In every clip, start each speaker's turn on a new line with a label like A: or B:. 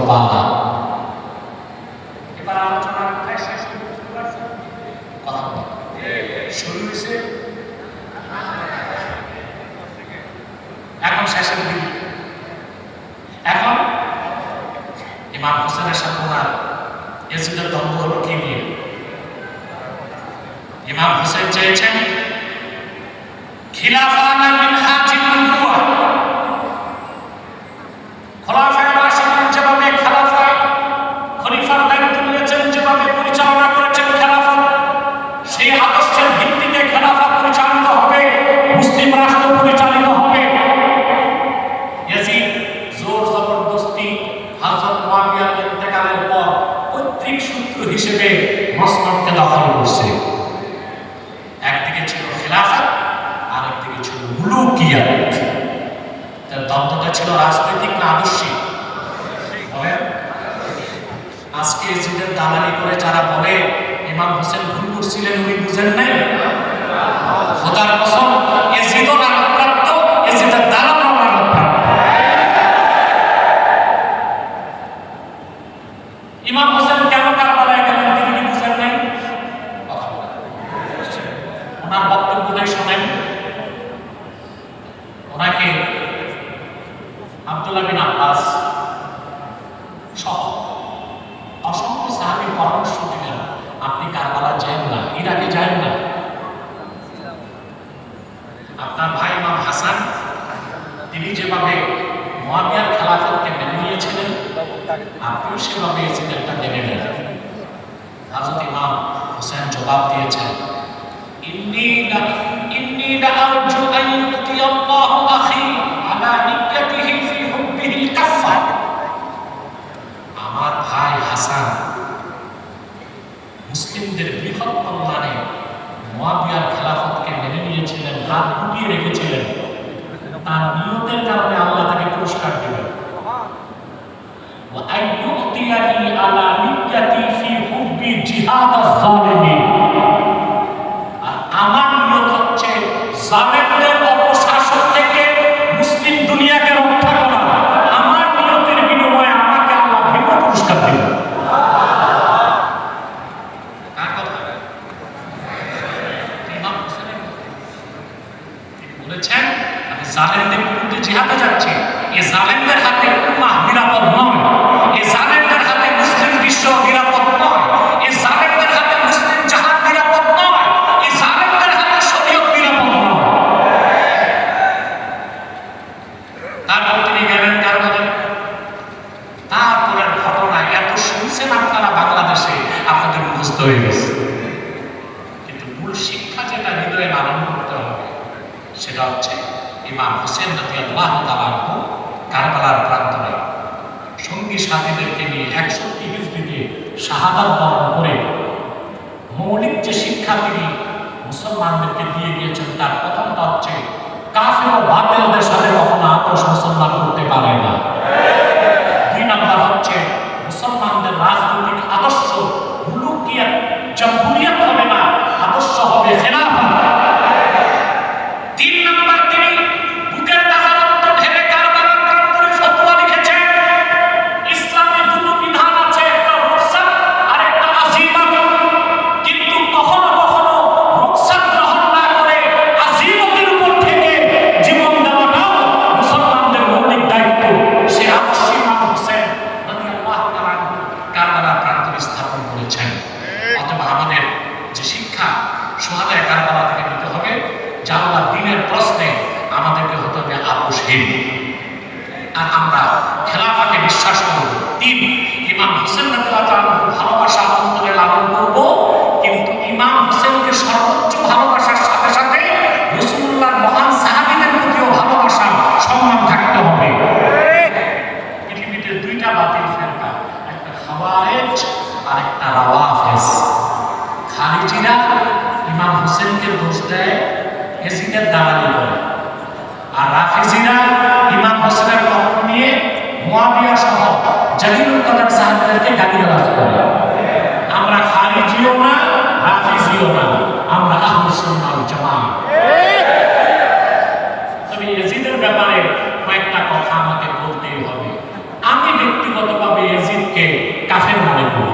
A: পালা। এবার আলোচনা কোথায় শেষ করতে পারছে? কথা বল। শুরু হয়েছে এখন শেষের দিন। এখন ইমাম হোসেনের সাথে ওনার ইয়াজিদের দ্বন্দ্ব হলো কি নিয়ে? ইমাম হোসেন চেয়েছেন খিলাফা না মিনহাজিন নবুওয়া, খলিফায়ে রাশিদিন যেভাবে খলিফার দায়িত্ব নিয়েছেন, যেভাবে পরিচালনা করেছেন খেলাফত, সেই আদর্শের ভিত্তিতে খেলাফত পরিচালিত হবে, মুসলিম রাষ্ট্র পরিচালিত হবে। ইয়াজিদ জোর জবরদস্তি হযরত মুয়াবিয়ার ইন্তেকালের পর পৈতৃক সূত্র হিসেবে মসনদকে দখল করছে। একদিকে ছিল খেলাফত, আরেকদিকে ছিল মুলুকিয়াত। তার দ্বন্দ্বটা ছিল রাজনৈতিক না আদর্শিক? আজকে ইয়াজিদের দালালি করে যারা বলে ইমাম হোসেন ভুল করছিলেন, উনি বুঝেন নাই, খোদার কসম ইয়াজিদও লানতপ্রাপ্ত, ইয়াজিদের দালালও লানতপ্রাপ্ত। ইমাম হোসেন কেন কারবালায় গেলেন তিনি বুঝেন নাই? ওনার বক্তব্যটাই শোনেন। ওনাকে আব্দুল্লাহ বিন আব্বাস সহ অসংখ্য সাহাবী পরামর্শ দিলেন, আপনি কারবালা যান না, ইরাকে যান না। আপনার ভাই ইমাম হাসান তিনি যেভাবে মুয়াবিয়ার খেলাফতকে মেনে নিয়েছিলেন, আপনিও সেভাবে ইয়াজিদেরটা মেনে নেন। হযরত ইমাম হোসেন জবাব দিয়েছেন, ইন্নী লা আরজু আন ইউতি আল্লাহু আখি আলা নিয়্যাতিহি ফি হুব্বিহিল কাফা। আমার ভাই হাসান মুসলিমদের বৃহৎ কল্যাণে মুয়াবিয়ার খেলাফতকে মেনে নিয়েছিলেন, হাত গুটিয়ে রেখেছিলেন, তার নিয়তের কারণে আল্লাহ তাকে পুরস্কার দিবেন। ওয়া আন ইউতিয়ানি আলা নিয়্যাতি ফি হুব্বি জিহাদাজ জালিমিন। আর আমার নিয়ত হচ্ছে জালেমদের অপশাসন থেকে মুসলিম দুনিয়াকে রক্ষা করা। আমার নিয়তের বিনিময়ে আমাকে আল্লাহ ভিন্ন পুরস্কার দিবেন। কার কথা? ইমাম হোসেনের। তিনি বলেছেন আমি জালেমদের বিরুদ্ধে জিহাদে যাচ্ছি। এই জালেমদের হাতে উম্মাহ নিরাপদ নয়, এই জালেমদের হাতে মুসলিম বিশ্ব নিরাপদ নয়, এই জালেমদের হাতে মুসলিম জাহান নিরাপদ নয়, এই জালেমদের হাতে শরীয়ত নিরাপদ নয়। তারপর তিনি গেলেন কারবালায়। তারপরের ঘটনা এত শুনছেন আপনারা বাংলাদেশে, আপনাদের মুখস্থ হয়ে গেছে, কিন্তু মূল শিক্ষা যেটা হৃদয়ে লালন করতে হবে সেটা হচ্ছে ইমাম হোসেন রাদিয়াল্লাহু তাআলা আনহু কারবালার প্রান্তরে সঙ্গী সাথীদেরকে নিয়ে 61 হিজরিতে শাহাদাত বরণ করে মৌলিক যে শিক্ষা তিনি মুসলমানদেরকে দিয়ে গিয়েছেন, তার প্রথমটা হচ্ছে কাফের ও বাতিলদের সাথে কখনো আপোষ মুসলমান করতে পারে না। 2 নম্বর হচ্ছে মুসলমানদের রাজনৈতিক আদর্শ মুলুকিয়াত, জামহুরিয়াত হবে না, আদর্শ হবে খেলাফত। 3 নম্বর তিনি বুকের তাজা রক্ত ঢেলে কারবালার প্রান্তরে ফতোয়া লিখেছেন, ইসলামে দুটো বিধান আছে, একটা রুখসাত আর একটা আযীমত। কিন্তু কখনো কখনো রুখসাত গ্রহণ না করে আযীমতের উপর থেকে জীবন দেওয়াটাও মুসলমানদের মৌলিক দায়িত্ব। সে আদর্শ ইমাম হোসেন রাদিয়াল্লাহু তাআলা আনহু কারবালার প্রান্তরে স্থাপন করেছেন। অতএব আমাদের যে শিক্ষা সুহাদায়ে কারবালা থেকে নিতে হবে, জানলা দিনের প্রশ্নে আমাদেরকে হতে হবে আপোষহীন। আর আমরা খেলাফাকে বিশ্বাস করব। 3, ইমাম হোসেন রাদিয়াল্লাহু তাআলা ভালোবাসা অন্তরে লালন করব, কিন্তু ইমাম হোসেনকে সর্বোচ্চ ভালোবাসার সাথে সাথে রাসূলুল্লাহর মহান সাহাবীদের প্রতিও ভালোবাসা, সম্মান থাকতে হবে। পৃথিবীতে 2টা বাতিল ফেরকা, একটা খাওয়ারিজ আর একটা রাওয়াফিজ। খারিজিরা ইমাম হোসেনকে দোষ দেয়, ইয়াজিদের দালালি করে, আর রাফিজিরা ইমাম হোসেনের পক্ষ নিয়ে মুয়াবিয়া সহ জালিলুল কদর সাহাবীদেরকে গালিগালাজ করে। আমরা খারিজিও না, রাফিজিও না, আমরা আহলুস সুন্নাহ ওয়াল জামাআহ। তবে ইয়াজিদের ব্যাপারে কয়েকটা কথা আমাকে বলতেই হবে। আমি ব্যক্তিগতভাবে ইয়াজিদকে কাফের মনে করি।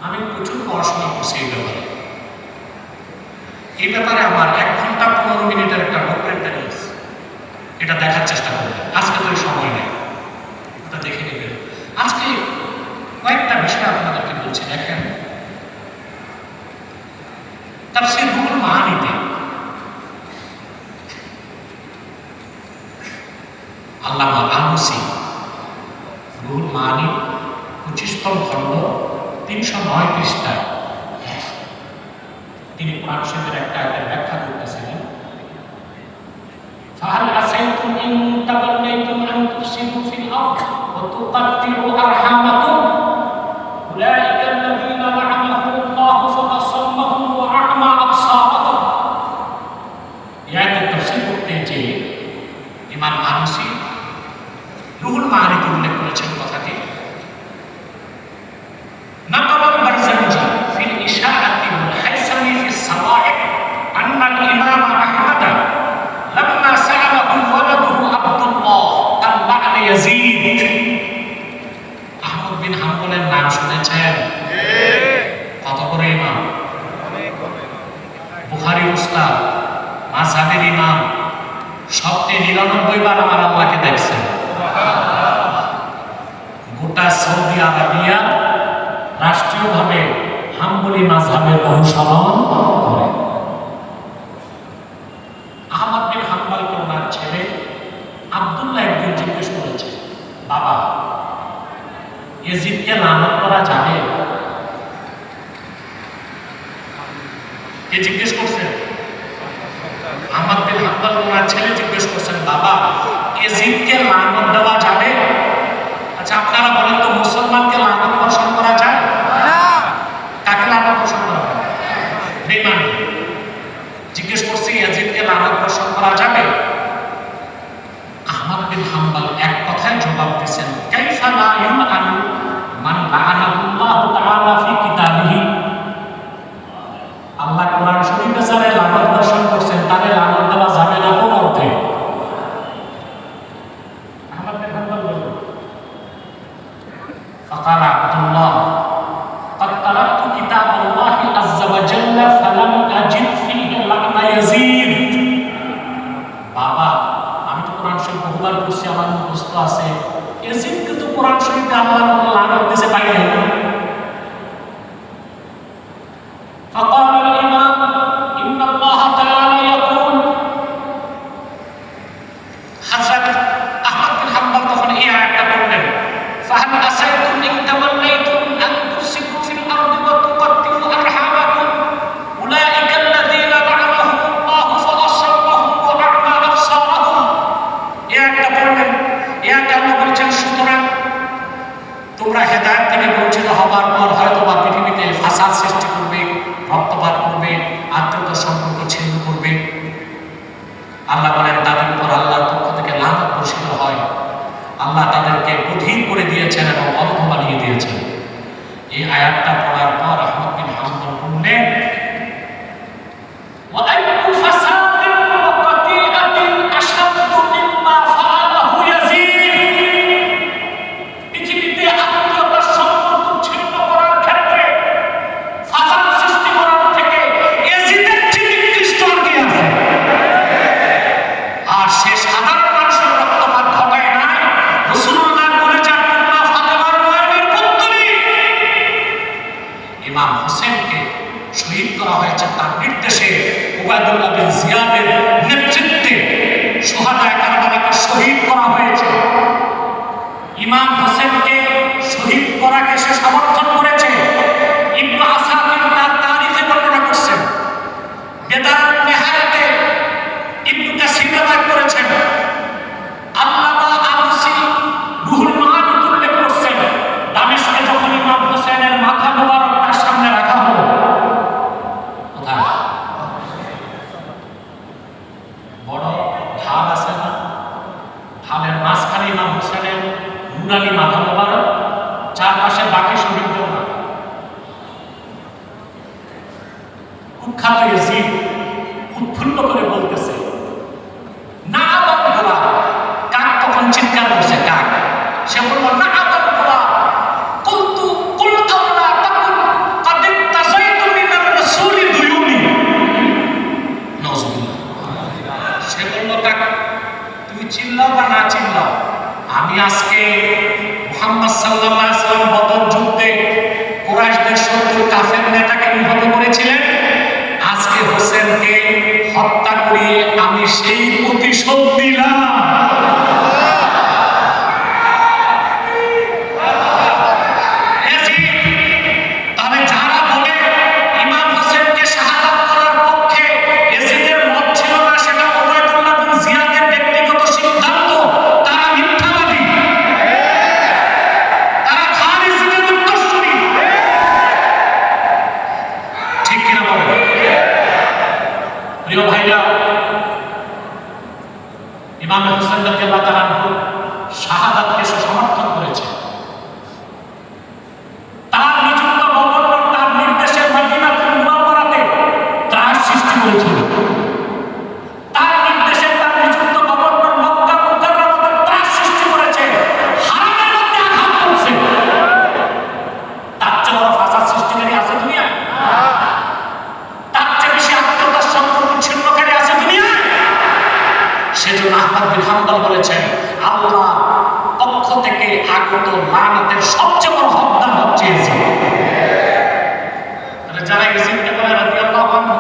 A: আমি প্রচুর পড়াশোনা করছি এই ব্যাপারে আমার 1 ঘন্টা 15 মিনিটের একটা ডকুমেন্টারি আছে, এটা দেখার চেষ্টা করবেন। আজকে তো সময় নেই, ওটা দেখে নেবেন। আজকে কয়েকটা বিষয় আপনাদেরকে বলছি, দেখেন। তাফসীর রুহুল মাআনিতে আল্লামা আলুসি রুহুল মাআনি 25তম খণ্ড 309 পৃষ্ঠায় তিনি কোরআন শরীফের একটা আয়াতের ব্যাখ্যা করতেছিলেন। ফাহাল আসাইতুম ইন তাওয়াল্লাইতুম আন তুফসিদু ফিল আরদ ওয়া তুকাত্তিউ আরহামাকুম উলাইকা আল্লাযীনা লা'আনাহুমুল্লাহু ফাআসাম্মাহুম ওয়া আ'মা আবসারাহুম। এই আয়াতের তাফসীর করতে যে ইমাম আলুসি রুহুল মাআনিতে উল্লেখ করেছেন কথাটি। নাকাবাল বারজানজি ফিল ইশাআতি ওয়াল হাইসামি ফিস সাওয়াইক আন্না আল ইমাম আহমদ লাম্মা সাআলাহু ওয়ালাদুহু আব্দুল্লাহ আন লা'না ইয়াজিদ। আহমদ বিন হাম্বলের নাম শুনেছেন? কত করে ইমাম? বুখারী উস্তাদ, মাযহাবের ইমাম, সবচেয়ে 99 বার আমার আল্লাহকে দেখছেন। গোটা সৌদি আরবিয়া রাষ্ট্রীয়ভাবে হাম্বলি মাযহাবের অনুসরণ করে। আহমদ বিন হাম্বলকে ওনার ছেলে আব্দুল্লাহ একদিন জিজ্ঞেস করেছে, বাবা ইয়াজিদকে লানত করা যাবে? কে জিজ্ঞেস করছেন? আহমদ বিন হাম্বল ওনার ছেলে জিজ্ঞেস করছেন, বাবা ইয়াজিদকে লানত দেওয়া যাবে? আচ্ছা আপনারা বলেন তো, মুসলমানকে লানত বর্ষণ করা যায়? কাকে লানত বর্ষণ করা হয়? বেঈমান। জিজ্ঞেস করছি ইয়াজিদকে লানত বর্ষণ করা যাবে? আহমদ বিন হাম্বল এক কথায় জবাব দিয়েছেন, কাইফা লা ইউআনু মান লা'আনাহুল্লাহু তাআলা ফি কিতাবিহি। আল্লাহ কোরআন শরীফে যারা লানত বর্ষণ করছেন তাদের লানত দেওয়া যাবে না কোন অর্থে? আহমদ বিন হাম্বল বলেন, فقال عبد الله قد قرأت كتاب الله عز وجل فلم أجد فيه لعن يزيد। বাবা আমি তো কোরআন শরীফ বহুবার পড়ছি, আমার মুখস্থ আছে, ইয়াজিদকে তো কোরআন শরীফে আল্লাহ কোনো লানত দিতে পাই নাই। فقال الإمام إن الله تعالى يقول। হযরত আহমদ বিন হাম্বল তখন এই আয়াতটা পড়লেন, فهل عسيتم إن توليتم أن تفسدوا في الأرض وتقطعوا أرحامكم أولئك الذين لعنهم الله فأصمهم وأعمى أبصارهم। এই আয়াতটা পড়লেন, এই আয়াতে আল্লাহ বলেছেন, সুতরাং তোমরা হেদায়েত থেকে বঞ্চিত হবার পর হয়তো বা পৃথিবীতে ফাসাদ সৃষ্টি করবে, রক্তপাত করবে, আত্মীয়তার সম্পর্ক ছিন্ন করবে। আল্লাহ বলেন তাদের উপর আল্লাহর পক্ষ থেকে লানত বর্ষিত হয়। আল্লাহ তাদেরকে বধির করে দিয়েছেন এবং অন্ধ বানিয়ে দিয়েছেন। এই আয়াতটা পড়ার পর আহমদ বিন হাম্বল বললেন, ওয়াআইয়ু ফাসাদিন ওয়া কাতিআতিন আশাদ্দু মিম্মা ফাআলাহু ইয়াজিদ। পৃথিবীতে আত্মীয়তার সম্পর্ক ছিন্ন করার ক্ষেত্রে ফাসাদ সৃষ্টি করার থেকে ইয়াজিদের চেয়ে নিকৃষ্ট আর কি আছে? আর সে সাধারণ মানুষের রক্তপাত ঘটায় নাই, রাসূলুল্লাহর পরিচয় টুকরা ফাতেমার নয়নের পুত্রী ইমাম হোসেনকে শহীদ করা হয়েছে তার নির্দেশে। উবাইদুল্লাহ বিন জিয়াদের নেতৃত্বে শুহাদায়ে কারবালাকে শহীদ করা হয়েছে। ইমাম হোসেনকে শহীদ করাকে সে সমর্থন করেছে। ইবনে আসাকির তার তারিখে বর্ণনা করছেন, বেদারাত নেহায়াতে ইবনে কাসির উল্লেখ করেছেন, আল্লামা আলুসি রুহুল মাআনিতে উল্লেখ করছেন, দামেস্কে যখন ইমাম হোসেনের মাথা মোবারক তার সামনে রাখা হলো, কোথায় বড় ঢাল আছে না, ঢালের মাঝখানে ইমাম হোসেনের নুরানি মাথা মোবারক, চারপাশে বাকি শহীদদের মাথা। কুখ্যাত ইয়াজিদ উৎফুল্ল করে বলতেছে, স্বীকার করছে কাক। সে বলল না আবাদ বলা কুলতু কুল আল্লাহ তাকুল قد اتصيت من الرسول দুয়ুনি। নাউজুবিল্লাহ। সে বলল কাক তুমি চিল্লাও বা না চিল্লাও, আমি আজকে মুহাম্মদ সাল্লাল্লাহু আলাইহি ওয়াসাল্লাম বদর যুদ্ধে কুরাইশদের 70 কাফের নেতাকে নিহত করেছিলেন, আজকে হোসেনকে হত্যা করিয়ে আমি সেই প্রতিশোধ নিলাম। তাহলে যারা বলে ইমাম হোসেনকে শাহাদাত করার পক্ষে এজিদের মত ছিল না, সেটা উবাইদুল্লাহ বিন জিয়াদের ব্যক্তিগত সিদ্ধান্ত, তারা মিথ্যাবাদী, তারা খারিজিদের উত্তরসূরি। ঠিক কিনা বলেন? প্রিয় ভাইরা, ইমাম হোসেন রাদিয়াল্লাহু তাআলা আনহু শাহাদাতকে সে সমর্থন করেছে। তার নিযুক্ত গভর্নর তার নির্দেশে মদিনাতুল মুনাওয়ারাতে ত্রাস সৃষ্টি করেছিল। তার নির্দেশে তার নিযুক্ত গভর্নর মক্কা মুকাররমাতে ত্রাস সৃষ্টি করেছে, হারামের মধ্যে আঘাত করছে। তার চেয়ে বড় ফাসাদ সৃষ্টিকারী আছে দুনিয়ায়? তার চেয়ে বেশি আত্মীয়তার সম্পর্ক ছিন্নকারী আছে দুনিয়ায়? সেজন্য আহমদ বিন হাম্বল বলেছেন, আল্লাহ পক্ষ থেকে আগত লানাতের সবচেয়ে বড় হকদার হচ্ছে এজিদ। তাহলে যারা এজিদকে বলে রাদিয়াল্লাহু আনহু,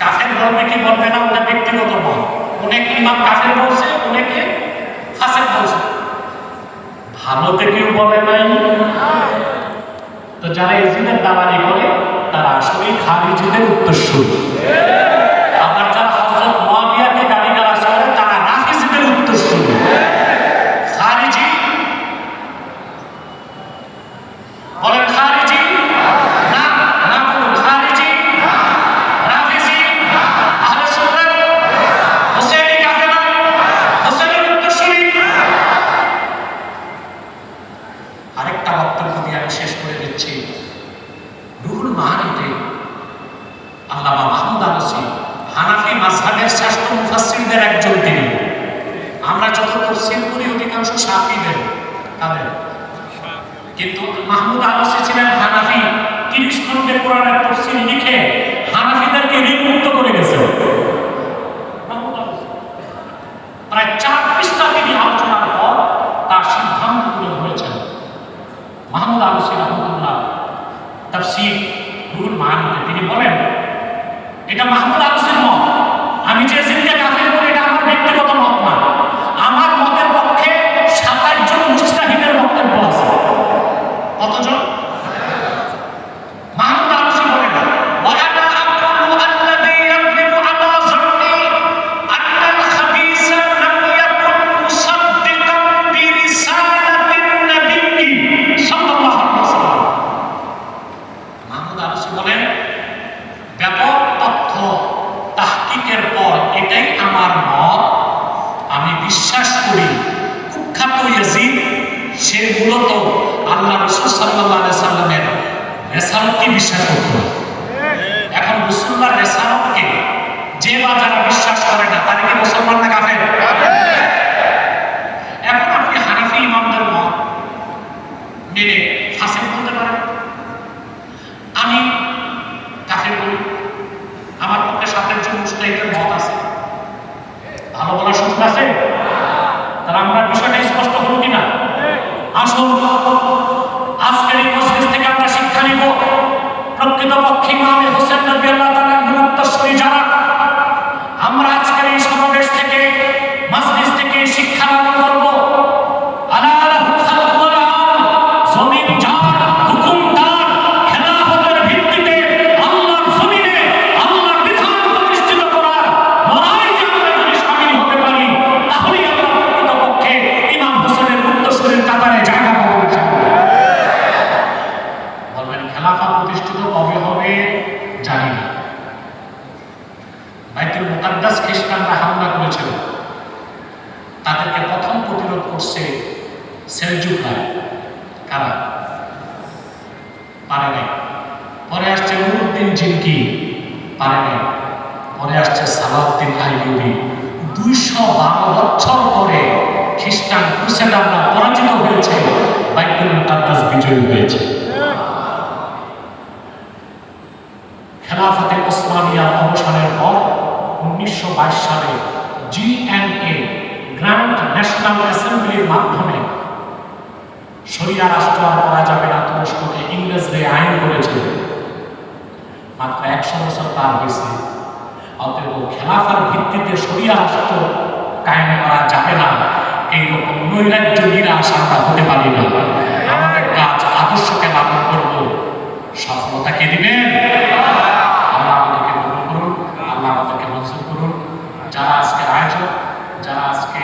A: কাফের বলবে কি বলবে না ওটা ব্যক্তিগত মত। অনেকে ইমাম কাফের বলছে, অনেকে ফাসিক বলছে, ভালোতে কেউ বলে নাই। তো যারা এজিদের দালালি করে তারা আসলেই খারিজিদের উত্তরসূরি। আবার যারা হযরত মুয়াবিয়াকে গালিগালাজ করে তারা রাফিজিদের উত্তরসূরি। খারিজি বলেন, খারিজি না, না বলুন, খারিজি, রাফিজি, আহলে সুন্নাত, হুসাইনি কাফেলা, হুসাইনের উত্তরসূরি। আরেকটা বক্তব্য দিয়ে আমি শেষ করে দিচ্ছি। রুহুল মাআনিতে আল্লামা মাহমুদ আলসী হানাফি মাযহাবের শ্রেষ্ঠ মুফাসসিরদের একজন তিনি। আমরা যত তাফসীর করি অধিকাংশ শাফিদের তাদের, কিন্তু মাহমুদ আলসী ছিলেন হানাফি। 30 খণ্ডে কোরআনের তাফসীর লিখে হানাফিদেরকে ঋণমুক্ত করে গেছেন। মাহমুদ আলসী প্রায় 4 পৃষ্ঠা তিনি আলোচনার পর তার সিদ্ধান্তগুলো হয়েছেন। মাহমুদ আলসী রাহমাতুল্লাহ তাফসীর রুহুল মাআনিতে তিনি বলেন, এটা মাহমুদ আলসীর মত। আমি যে এজিদকে কাফের বলি এটা আমার ব্যক্তিগত মত না, আমার মতের পক্ষে 27 জন মুজতাহিদের বক্তব্য আছে। কতজন? মাহমুদ আলসী বলেন, ওয়া আনা আকুলু আল্লাযী ইয়াগলিবু আলা যন্নি আন্নাল খাবিসা লাম ইয়াকুন মুসাদ্দিকান বিরিসালাতিন নাবিয়্যি সাল্লাল্লাহু আলাইহি ওয়াসাল্লাম। মাহমুদ আলসী বলেন, ব্যাপক তথ্য তাহকিকের পর এটাই আমার মত। আমি বিশ্বাস করি কুখ্যাত ইয়াজিদ সে মূলত আল্লাহ রাসূল সাল্লাল্লাহু আলাইহি সাল্লামের রিসালাতকে বিশ্বাস করত। এখন রাসূলুল্লাহর রিসালাতকে যে বা যারা বিশ্বাস করে না তারা কি মুসলমান না কাফের? এখন আপনি হানাফি ইমামদের মত মেনে ফাসিক বলতে পারেন, আমি কাফের বলি, আমার পক্ষে 27 জন মুজতাহিদের মত আছে, ভালো বলার সুযোগ আছে? তাহলে আমরা বিষয়টা স্পষ্ট হলো কিনা? আসুন আজকের এই মজলিস থেকে আমরা শিক্ষা নিব, প্রকৃতপক্ষে ইমাম হোসেন রাদিয়াল্লাহু তাআলা আনহুর উত্তরসূরি যারা, আমরা আজকের এই সমাবেশ থেকে মজলিস থেকে শিক্ষা লাভ করব। আলা লাহুল খালকু ওয়াল আমর, জমিন যার হুকুমদার, খেলাফতের ভিত্তিতে আল্লাহর জমিনে আল্লাহর বিধান প্রতিষ্ঠিত করার লড়াইয়ে আমরা যদি শামিল হতে পারি, তাহলেই আমরা প্রকৃতপক্ষে ইমাম হোসেনের উত্তরসূরির কাতারে জায়গা পাবো। বলবেন খেলাফা প্রতিষ্ঠিত কবে হবে জানি না। বাইতুল মুকাদ্দাস খ্রিস্টানরা হামলা করেছিল, তাদেরকে প্রথম প্রতিরোধ করছে সেলজুকরা। কারা? পারে নাই। পরে আসছে নুরউদ্দিন জিনকি, পারে নাই। পরে আসছে সালাউদ্দিন আইয়ুবী। 212 বছর পরে খ্রিস্টান ক্রুসেডাররা পরাজিত হয়েছে, বাইতুল মুকাদ্দাস বিজয়ী হয়েছে। খেলাফতে ওসমানিয়ার অবসানের পর 1922 সালে জিএনএ গ্র্যান্ড ন্যাশনাল অ্যাসেম্বলির মাধ্যমে শরিয়া রাষ্ট্র আর করা যাবে না, তুরস্ককে ইংরেজরা আইন করেছিল। মাত্র 100 বছর পার হয়েছে। অতএব খেলাফার ভিত্তিতে শরিয়া রাষ্ট্র কায়েম করা যাবে না, এইরকম নৈরাজ্য নিরাশ আমরা হতে পারি না। আমাদের কাজ আদর্শকে লালন করব, সফলতা কে দিবেন? আল্লাহ আমাদেরকে কবুল করুন, আল্লাহ আমাদেরকে মঞ্জুর করুন। যারা আজকের আয়োজক, যারা আজকে